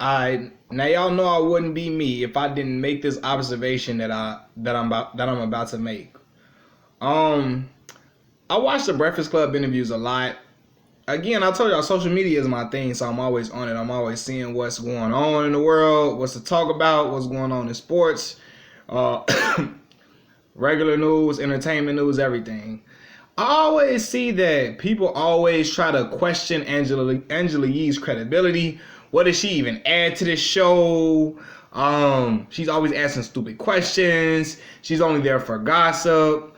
I now y'all know I wouldn't be me if I didn't make this observation that I'm about to make. Um, I watch the Breakfast Club interviews a lot. Again, I told y'all social media is my thing, so I'm always on it. I'm always seeing what's going on in the world, what's to talk about, what's going on in sports, uh, regular news, entertainment news, everything. I always see that people always try to question Angela Yee's credibility. What does she even add to the show? She's always asking stupid questions. She's only there for gossip.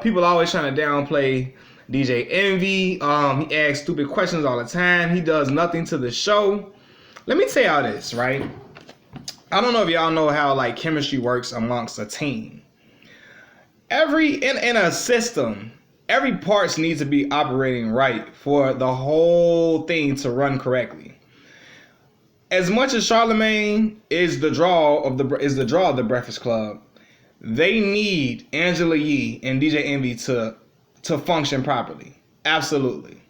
People always trying to downplay DJ Envy. He asks stupid questions all the time. He does nothing to the show. Let me tell y'all this, right? I don't know if y'all know how like chemistry works amongst a team. In a system, every parts needs to be operating right for the whole thing to run correctly. As much as Charlemagne is the draw of the Breakfast Club, they need Angela Yee and DJ Envy to function properly. Absolutely.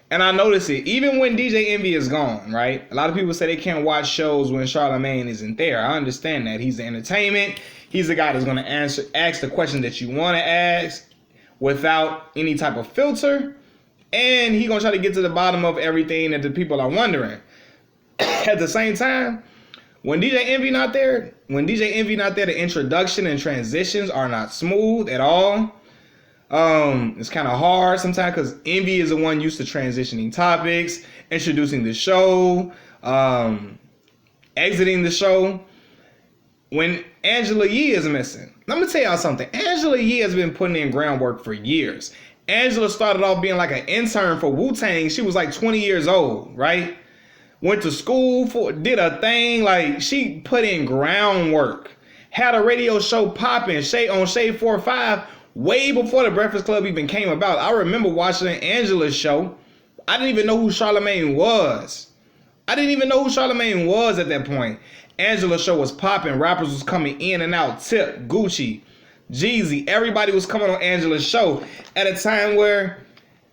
And I notice it even when DJ Envy is gone, right? A lot of people say they can't watch shows when Charlemagne isn't there. I understand that. He's the entertainment. He's the guy that's going to ask the question that you want to ask without any type of filter. And he's going to try to get to the bottom of everything that the people are wondering. At the same time, when DJ Envy not there, the introduction and transitions are not smooth at all. It's kind of hard sometimes because Envy is the one used to transitioning topics, introducing the show, exiting the show. When Angela Yee is missing, let me tell y'all something. Angela Yee has been putting in groundwork for years. Angela started off being like an intern for Wu-Tang. She was like 20 years old, right? Went to school did a thing. Like, she put in groundwork. Had a radio show popping, on Shade 4-5, way before the Breakfast Club even came about. I remember watching Angela's show. I didn't even know who Charlemagne was. at that point. Angela's show was popping. Rappers was coming in and out. Tip, Gucci, Jeezy. Everybody was coming on Angela's show at a time where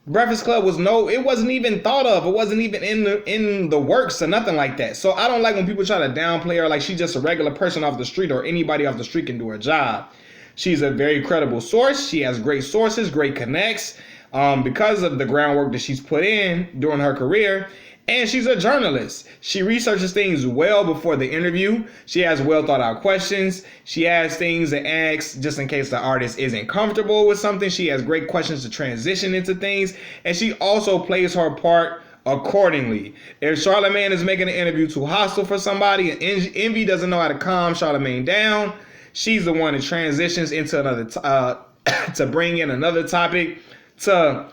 Breakfast Club it wasn't even thought of. It wasn't even in the works or nothing like that. So I don't like when people try to downplay her like she's just a regular person off the street or anybody off the street can do her job. She's a very credible source. She has great sources, great connects, because of the groundwork that she's put in during her career. And she's a journalist. She researches things well before the interview. She has well thought out questions. She has things to ask just in case the artist isn't comfortable with something. She has great questions to transition into things. And she also plays her part accordingly. If Charlemagne is making an interview too hostile for somebody and Envy doesn't know how to calm Charlemagne down, she's the one that transitions into another to bring in another topic to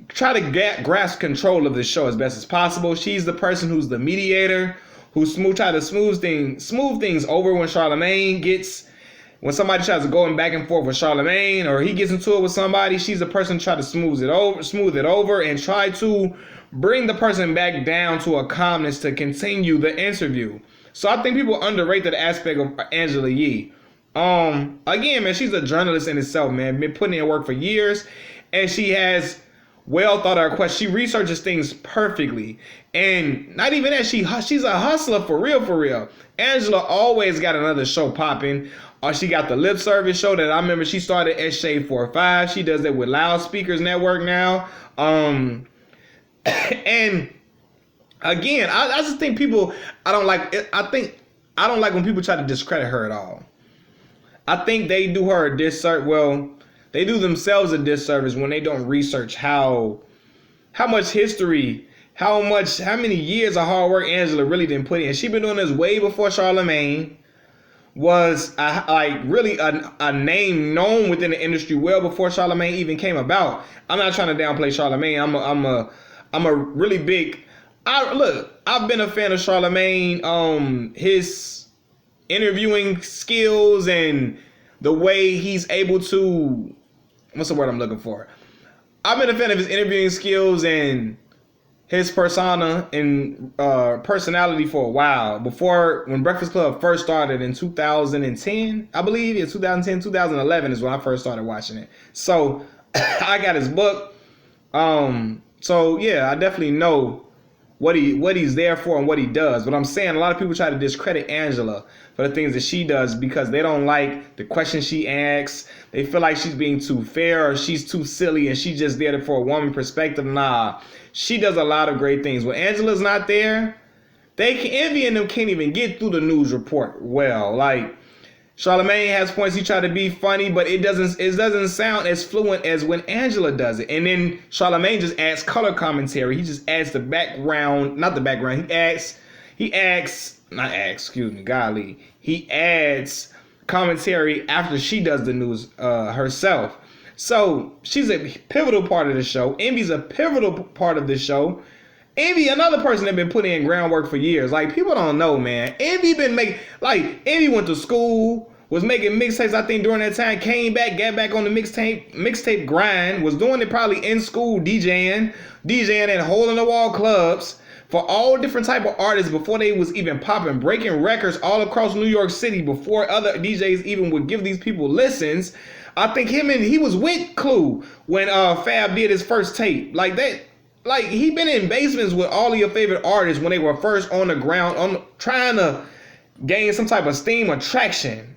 try to grasp control of the show as best as possible. She's the person who's the mediator, who try to smooth things over when somebody tries to go back and forth with Charlemagne or he gets into it with somebody. She's the person to try to smooth it over and try to bring the person back down to a calmness to continue the interview. So I think people underrate that aspect of Angela Yee. Again, man, she's a journalist in itself, man. Been putting in work for years, and she has well thought out questions. She researches things perfectly, and not even that, she's a hustler for real. Angela always got another show popping. She got the Lip Service show that I remember she started at Shade 4-5. She does that with Loudspeakers Network now. And again, I just think I don't like when people try to discredit her at all. I think they do her a disservice. Well, they do themselves a disservice when they don't research how much history, how many years of hard work Angela really didn't put in. She been doing this way before Charlemagne was really a name known within the industry, well before Charlemagne even came about. I'm not trying to downplay Charlemagne. I'm a really big. I've been a fan of Charlemagne. His interviewing skills and the way he's able to, what's the word I'm looking for? I've been a fan of his interviewing skills and his persona and personality for a while. Before, when Breakfast Club first started in 2010, I believe, 2011 is when I first started watching it. So I got his book. So yeah, I definitely know what he's there for and what he does. But I'm saying a lot of people try to discredit Angela for the things that she does because they don't like the questions she asks. They feel like she's being too fair or she's too silly and she's just there for a woman perspective. Nah, she does a lot of great things. When Angela's not there, Envy and them can't even get through the news report well. Like, Charlamagne has points, he tried to be funny, but it doesn't sound as fluent as when Angela does it. And then Charlamagne just adds color commentary. He just adds the background, not the background. He adds commentary after she does the news herself. So she's a pivotal part of the show. Envy's a pivotal part of the show. Envy, another person that been putting in groundwork for years. Like, people don't know, man. Envy went to school, was making mixtapes, I think, during that time, came back, got back on the mixtape grind, was doing it probably in school, DJing at hole-in-the-wall clubs for all different type of artists before they was even popping, breaking records all across New York City before other DJs even would give these people listens. I think he was with Clue when Fab did his first tape. Like that. Like, he been in basements with all of your favorite artists when they were first on the ground, trying to gain some type of steam or traction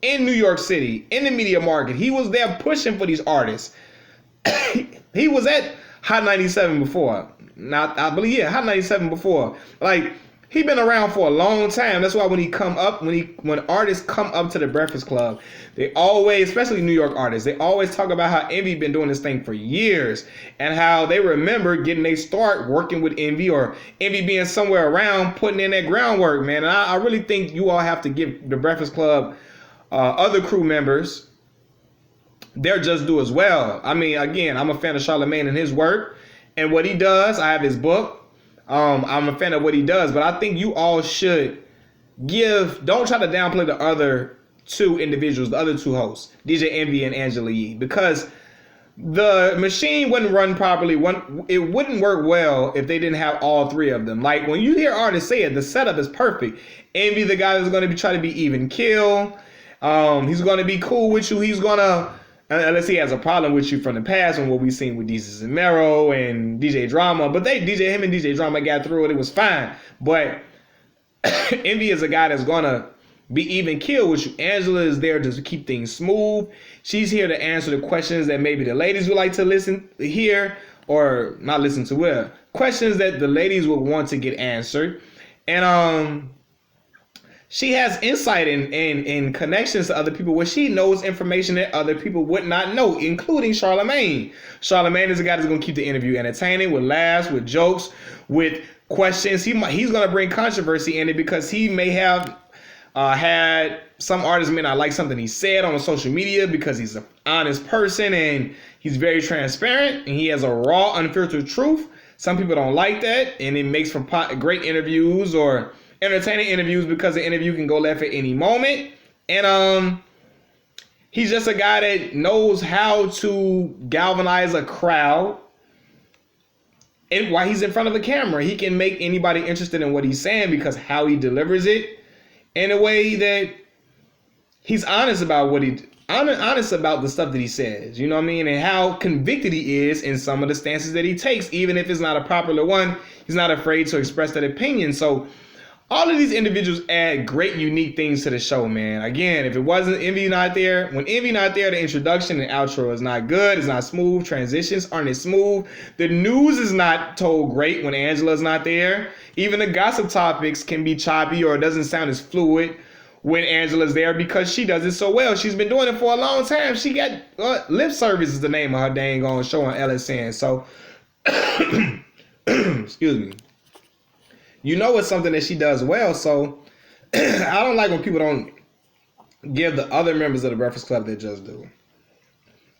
in New York City, in the media market. He was there pushing for these artists. He was at Hot 97 before. Hot 97 before. Like, he been around for a long time. That's why when artists come up to the Breakfast Club, they always, especially New York artists, they always talk about how Envy been doing this thing for years and how they remember getting their start working with Envy or Envy being somewhere around putting in that groundwork, man. And I really think you all have to give the Breakfast Club other crew members their just due as well. I mean, again, I'm a fan of Charlamagne and his work and what he does. I have his book. I'm a fan of what he does, but I think you all should don't try to downplay the other two individuals, the other two hosts, DJ Envy and Angela Yee, because the machine wouldn't run properly. It wouldn't work well if they didn't have all three of them. Like, when you hear artists say it, the setup is perfect. Envy, the guy that's going to try to be even kill. He's going to be cool with you. He's going to, unless he has a problem with you from the past and what we've seen with Desus and Mero and DJ Drama. But him and DJ Drama got through it. It was fine. But Envy is a guy that's going to be even kill with you. Angela is there to keep things smooth. She's here to answer the questions that maybe the ladies would like to hear or not listen to. Questions that the ladies would want to get answered. And she has insight and connections to other people where she knows information that other people would not know, including Charlamagne. Charlamagne is a guy that's going to keep the interview entertaining with laughs, with jokes, with questions. He's going to bring controversy in it because he may have had some artists may not like something he said on social media because he's an honest person and he's very transparent and he has a raw, unfiltered truth. Some people don't like that, and it makes for great interviews or entertaining interviews because the interview can go left at any moment. And he's just a guy that knows how to galvanize a crowd. And while he's in front of the camera, he can make anybody interested in what he's saying because how he delivers it in a way that he's honest about honest about the stuff that he says, you know what I mean? And how convicted he is in some of the stances that he takes, even if it's not a popular one. He's not afraid to express that opinion. So all of these individuals add great, unique things to the show, man. Again, if it wasn't Envy not there, when Envy not there, the introduction and outro is not good. It's not smooth. Transitions aren't as smooth. The news is not told great when Angela's not there. Even the gossip topics can be choppy or it doesn't sound as fluid when Angela's there because she does it so well. She's been doing it for a long time. She got Lip Service is the name of her dang on show on LSN. So, excuse me. You know it's something that she does well, so I don't like when people don't give the other members of the Breakfast Club their just due.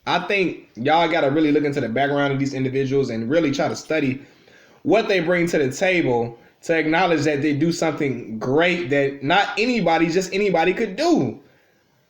I think y'all got to really look into the background of these individuals and really try to study what they bring to the table to acknowledge that they do something great that not anybody, just anybody could do.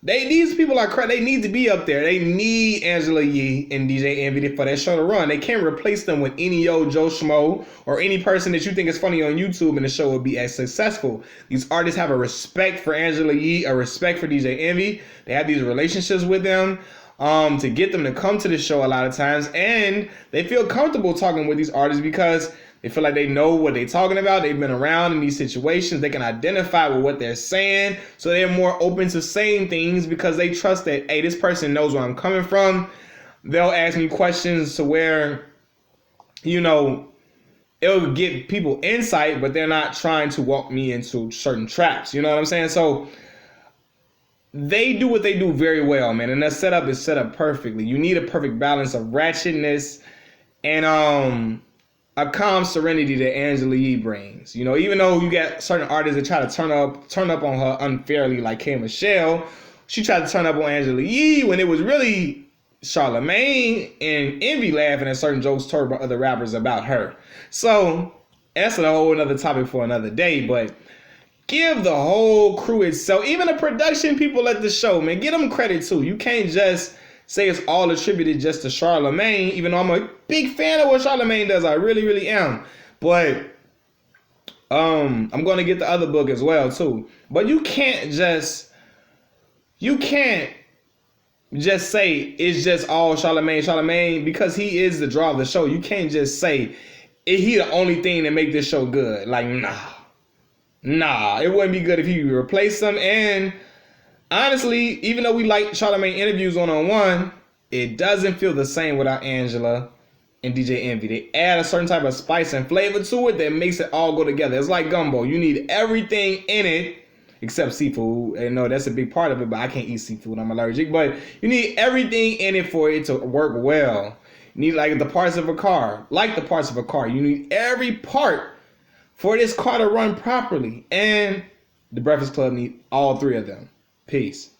These people are they need to be up there. They need Angela Yee and DJ Envy for that show to run. They can't replace them with any old Joe Schmo or any person that you think is funny on YouTube and the show will be as successful. These artists have a respect for Angela Yee, a respect for DJ Envy. They have these relationships with them to get them to come to the show a lot of times, and they feel comfortable talking with these artists because They feel like they know what they're talking about. They've been around in these situations. They can identify with what they're saying. So they're more open to saying things because they trust that, hey, this person knows where I'm coming from. They'll ask me questions to where, it'll give people insight, but they're not trying to walk me into certain traps. You know what I'm saying? So they do what they do very well, man. And that setup is set up perfectly. You need a perfect balance of ratchetness and a calm serenity that Angela Yee brings. Even though you got certain artists that try to turn up on her unfairly, like K. Michelle, she tried to turn up on Angela Yee when it was really Charlamagne and Envy laughing at certain jokes told by other rappers about her. So that's a whole another topic for another day, but give the whole crew itself, even the production people at the show, man, give them credit too. You can't just say it's all attributed just to Charlamagne, even though I'm a big fan of what Charlamagne does. I really, really am. But I'm going to get the other book as well too. But you can't just say it's just all Charlamagne, because he is the draw of the show. You can't just say he the only thing that make this show good. Like, nah, it wouldn't be good if he replaced him. And honestly, even though we like Charlamagne interviews one-on-one, it doesn't feel the same without Angela and DJ Envy. They add a certain type of spice and flavor to it that makes it all go together. It's like gumbo. You need everything in it except seafood. And no, that's a big part of it, but I can't eat seafood. I'm allergic. But you need everything in it for it to work well. You need like the parts of a car. Like the parts of a car. You need every part for this car to run properly. And the Breakfast Club need all three of them. Peace.